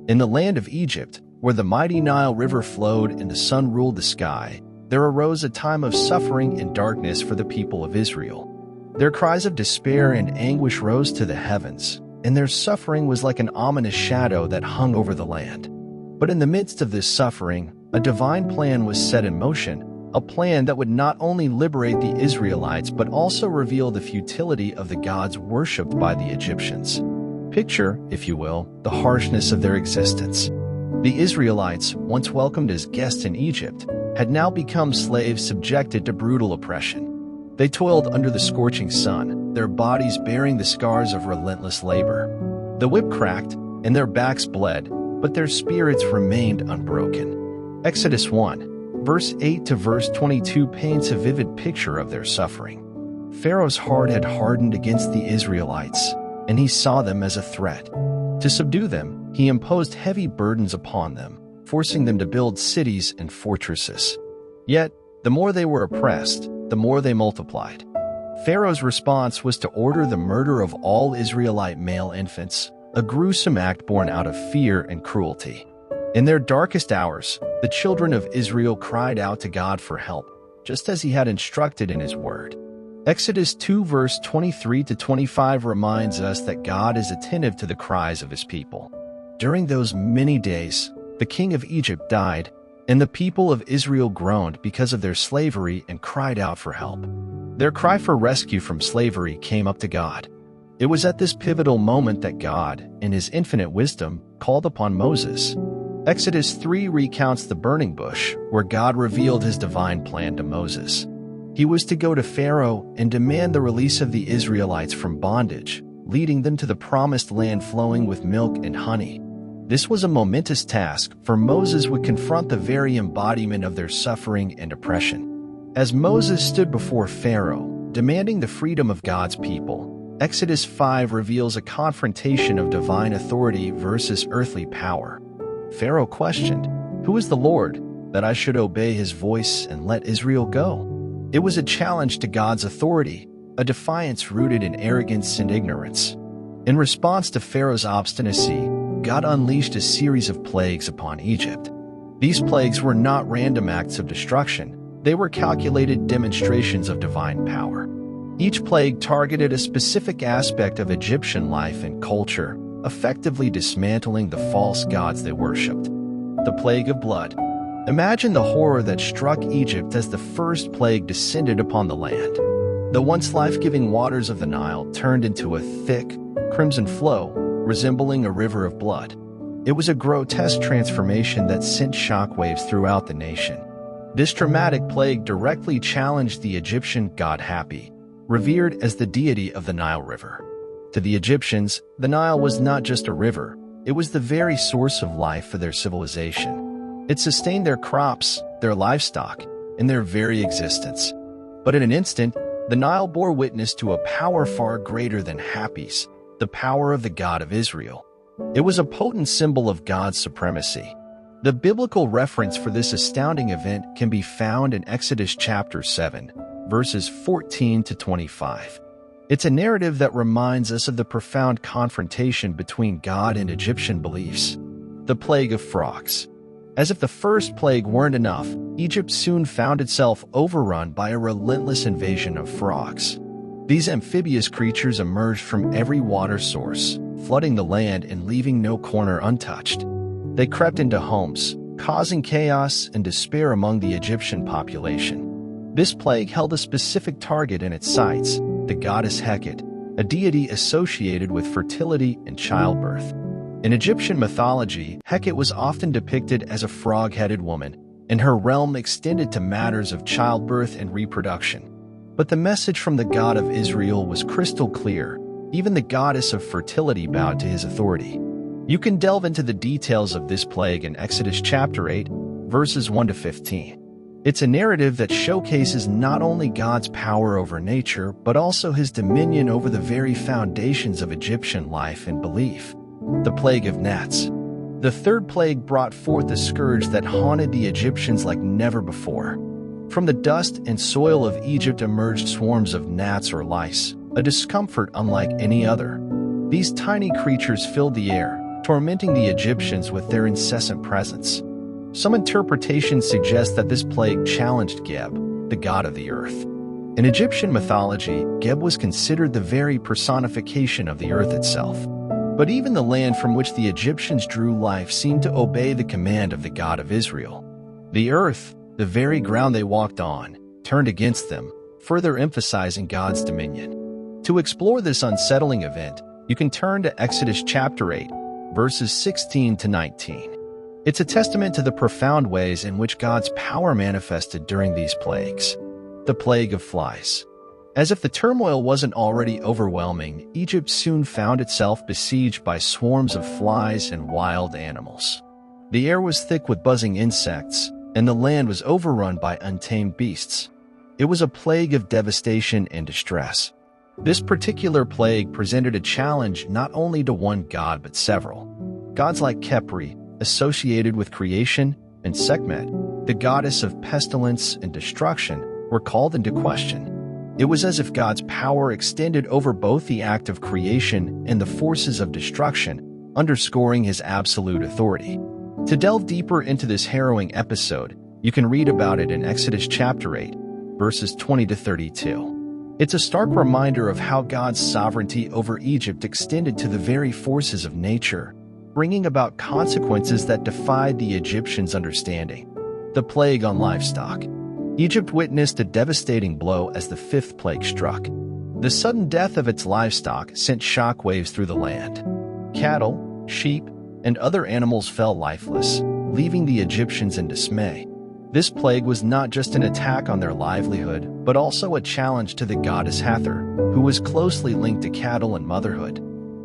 In the land of Egypt, where the mighty Nile River flowed and the sun ruled the sky, there arose a time of suffering and darkness for the people of Israel. Their cries of despair and anguish rose to the heavens, and their suffering was like an ominous shadow that hung over the land. But in the midst of this suffering, a divine plan was set in motion, a plan that would not only liberate the Israelites but also reveal the futility of the gods worshipped by the Egyptians. Picture, if you will, the harshness of their existence. The Israelites, once welcomed as guests in Egypt, had now become slaves subjected to brutal oppression. They toiled under the scorching sun, their bodies bearing the scars of relentless labor. The whip cracked, and their backs bled, but their spirits remained unbroken. Exodus 1, verse 8 to verse 22 paints a vivid picture of their suffering. Pharaoh's heart had hardened against the Israelites, and he saw them as a threat. To subdue them, he imposed heavy burdens upon them, forcing them to build cities and fortresses. Yet, the more they were oppressed, the more they multiplied. Pharaoh's response was to order the murder of all Israelite male infants, a gruesome act born out of fear and cruelty. In their darkest hours, the children of Israel cried out to God for help, just as he had instructed in his word. Exodus 2 verse 23 to 25 reminds us that God is attentive to the cries of his people. During those many days, the king of Egypt died, and the people of Israel groaned because of their slavery and cried out for help. Their cry for rescue from slavery came up to God. It was at this pivotal moment that God, in his infinite wisdom, called upon Moses. Exodus 3 recounts the burning bush, where God revealed his divine plan to Moses. He was to go to Pharaoh and demand the release of the Israelites from bondage, leading them to the promised land flowing with milk and honey. This was a momentous task, for Moses would confront the very embodiment of their suffering and oppression. As Moses stood before Pharaoh, demanding the freedom of God's people, Exodus 5 reveals a confrontation of divine authority versus earthly power. Pharaoh questioned, "Who is the Lord, that I should obey his voice and let Israel go?" It was a challenge to God's authority, a defiance rooted in arrogance and ignorance. In response to Pharaoh's obstinacy, God unleashed a series of plagues upon Egypt. These plagues were not random acts of destruction, they were calculated demonstrations of divine power. Each plague targeted a specific aspect of Egyptian life and culture, effectively dismantling the false gods they worshipped. The plague of blood. Imagine the horror that struck Egypt as the first plague descended upon the land. The once life-giving waters of the Nile turned into a thick, crimson flow, resembling a river of blood. It was a grotesque transformation that sent shockwaves throughout the nation. This dramatic plague directly challenged the Egyptian god Hapi, revered as the deity of the Nile River. To the Egyptians, the Nile was not just a river, it was the very source of life for their civilization. It sustained their crops, their livestock, and their very existence. But in an instant, the Nile bore witness to a power far greater than Hapi's, the power of the God of Israel. It was a potent symbol of God's supremacy. The biblical reference for this astounding event can be found in Exodus chapter 7, verses 14 to 25. It's a narrative that reminds us of the profound confrontation between God and Egyptian beliefs. The plague of frogs. As if the first plague weren't enough, Egypt soon found itself overrun by a relentless invasion of frogs. These amphibious creatures emerged from every water source, flooding the land and leaving no corner untouched. They crept into homes, causing chaos and despair among the Egyptian population. This plague held a specific target in its sights, the goddess Hecate, a deity associated with fertility and childbirth. In Egyptian mythology, Hecate was often depicted as a frog-headed woman, and her realm extended to matters of childbirth and reproduction. But the message from the God of Israel was crystal clear. Even the goddess of fertility bowed to his authority. You can delve into the details of this plague in Exodus chapter 8, verses 1 to 15. It's a narrative that showcases not only God's power over nature, but also his dominion over the very foundations of Egyptian life and belief. The plague of gnats. The third plague brought forth a scourge that haunted the Egyptians like never before. From the dust and soil of Egypt emerged swarms of gnats or lice, a discomfort unlike any other. These tiny creatures filled the air, tormenting the Egyptians with their incessant presence. Some interpretations suggest that this plague challenged Geb, the god of the earth. In Egyptian mythology, Geb was considered the very personification of the earth itself. But even the land from which the Egyptians drew life seemed to obey the command of the God of Israel. The earth, the very ground they walked on, turned against them, further emphasizing God's dominion. To explore this unsettling event, you can turn to Exodus chapter 8, verses 16 to 19. It's a testament to the profound ways in which God's power manifested during these plagues. The plague of flies. As if the turmoil wasn't already overwhelming, Egypt soon found itself besieged by swarms of flies and wild animals. The air was thick with buzzing insects, and the land was overrun by untamed beasts. It was a plague of devastation and distress. This particular plague presented a challenge not only to one god but several. Gods like Khepri, associated with creation, and Sekhmet, the goddess of pestilence and destruction, were called into question. It was as if God's power extended over both the act of creation and the forces of destruction, underscoring his absolute authority. To delve deeper into this harrowing episode, you can read about it in Exodus chapter 8, verses 20 to 32. It's a stark reminder of how God's sovereignty over Egypt extended to the very forces of nature, bringing about consequences that defied the Egyptians' understanding. The plague on livestock. Egypt witnessed a devastating blow as the fifth plague struck. The sudden death of its livestock sent shockwaves through the land. Cattle, sheep, and other animals fell lifeless, leaving the Egyptians in dismay. This plague was not just an attack on their livelihood, but also a challenge to the goddess Hathor, who was closely linked to cattle and motherhood.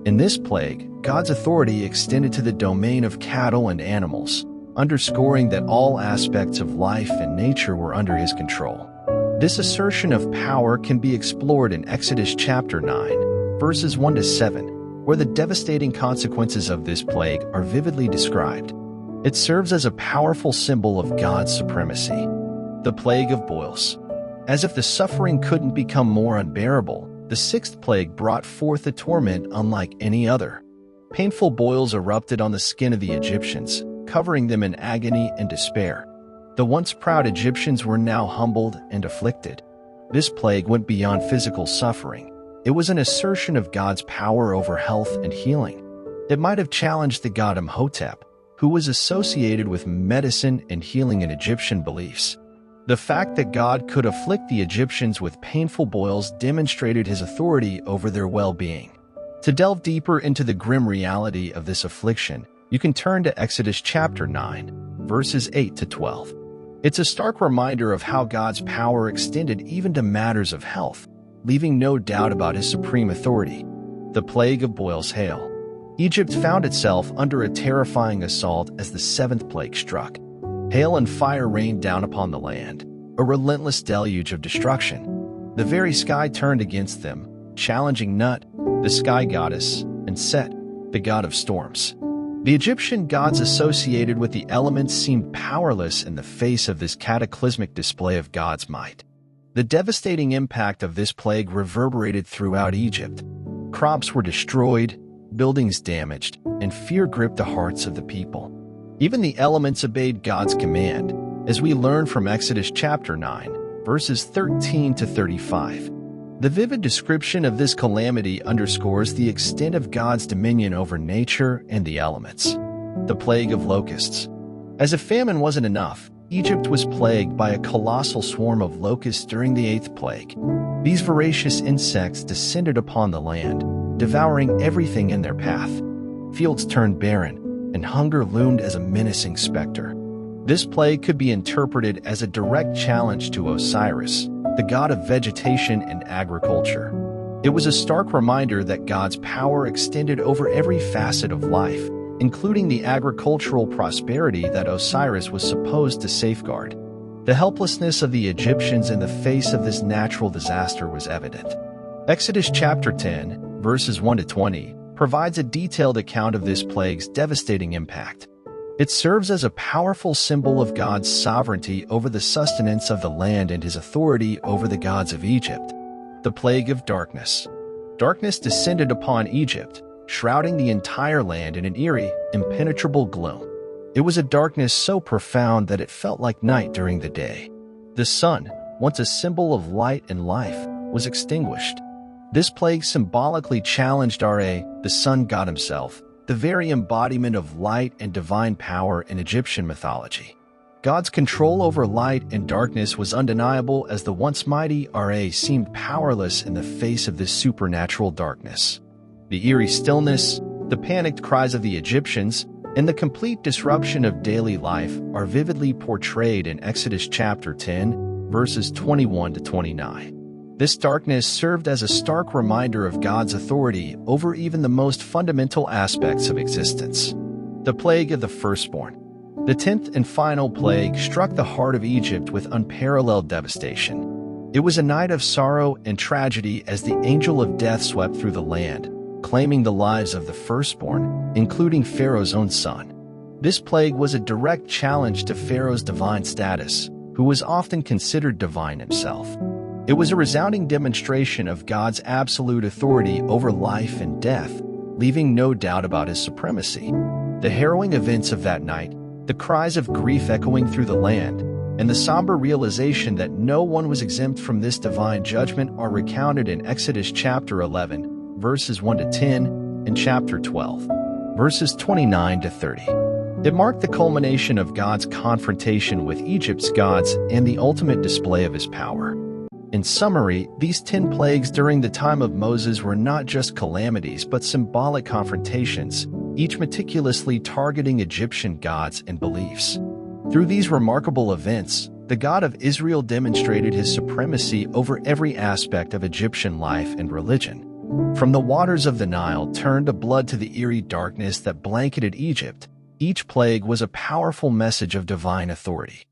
In this plague, God's authority extended to the domain of cattle and animals, underscoring that all aspects of life and nature were under his control. This assertion of power can be explored in Exodus chapter 9, verses 1 to 7, where the devastating consequences of this plague are vividly described. It serves as a powerful symbol of God's supremacy. The plague of boils. As if the suffering couldn't become more unbearable, the sixth plague brought forth a torment unlike any other. Painful boils erupted on the skin of the Egyptians, covering them in agony and despair. The once proud Egyptians were now humbled and afflicted. This plague went beyond physical suffering. It was an assertion of God's power over health and healing. It might have challenged the god Imhotep, who was associated with medicine and healing in Egyptian beliefs. The fact that God could afflict the Egyptians with painful boils demonstrated his authority over their well-being. To delve deeper into the grim reality of this affliction, you can turn to Exodus chapter 9, verses 8 to 12. It's a stark reminder of how God's power extended even to matters of health, leaving no doubt about his supreme authority. The plague of boils hail. Egypt found itself under a terrifying assault as the seventh plague struck. Hail and fire rained down upon the land, a relentless deluge of destruction. The very sky turned against them, challenging Nut, the sky goddess, and Set, the god of storms. The Egyptian gods associated with the elements seemed powerless in the face of this cataclysmic display of God's might. The devastating impact of this plague reverberated throughout Egypt. Crops were destroyed, buildings damaged, and fear gripped the hearts of the people. Even the elements obeyed God's command, as we learn from Exodus chapter 9, verses 13 to 35. The vivid description of this calamity underscores the extent of God's dominion over nature and the elements. The plague of locusts. As if famine wasn't enough, Egypt was plagued by a colossal swarm of locusts during the eighth plague. These voracious insects descended upon the land, devouring everything in their path. Fields turned barren, and hunger loomed as a menacing specter. This plague could be interpreted as a direct challenge to Osiris, the god of vegetation and agriculture. It was a stark reminder that God's power extended over every facet of life, including the agricultural prosperity that Osiris was supposed to safeguard. The helplessness of the Egyptians in the face of this natural disaster was evident. Exodus chapter 10, verses 1 to 20, provides a detailed account of this plague's devastating impact. It serves as a powerful symbol of God's sovereignty over the sustenance of the land and his authority over the gods of Egypt. The plague of darkness. Darkness descended upon Egypt, shrouding the entire land in an eerie, impenetrable gloom. It was a darkness so profound that it felt like night during the day. The sun, once a symbol of light and life, was extinguished. This plague symbolically challenged Ra, the sun god himself, the very embodiment of light and divine power in Egyptian mythology. God's control over light and darkness was undeniable as the once mighty Ra seemed powerless in the face of this supernatural darkness. The eerie stillness, the panicked cries of the Egyptians, and the complete disruption of daily life are vividly portrayed in Exodus chapter 10, verses 21 to 29. This darkness served as a stark reminder of God's authority over even the most fundamental aspects of existence. The plague of the firstborn. The 10th and final plague struck the heart of Egypt with unparalleled devastation. It was a night of sorrow and tragedy as the angel of death swept through the land, claiming the lives of the firstborn, including Pharaoh's own son. This plague was a direct challenge to Pharaoh's divine status, who was often considered divine himself. It was a resounding demonstration of God's absolute authority over life and death, leaving no doubt about his supremacy. The harrowing events of that night, the cries of grief echoing through the land, and the somber realization that no one was exempt from this divine judgment are recounted in Exodus chapter 11, verses 1 to 10, and chapter 12, verses 29 to 30. It marked the culmination of God's confrontation with Egypt's gods and the ultimate display of his power. In summary, these 10 plagues during the time of Moses were not just calamities but symbolic confrontations, each meticulously targeting Egyptian gods and beliefs. Through these remarkable events, the God of Israel demonstrated his supremacy over every aspect of Egyptian life and religion. From the waters of the Nile turned to blood to the eerie darkness that blanketed Egypt, each plague was a powerful message of divine authority.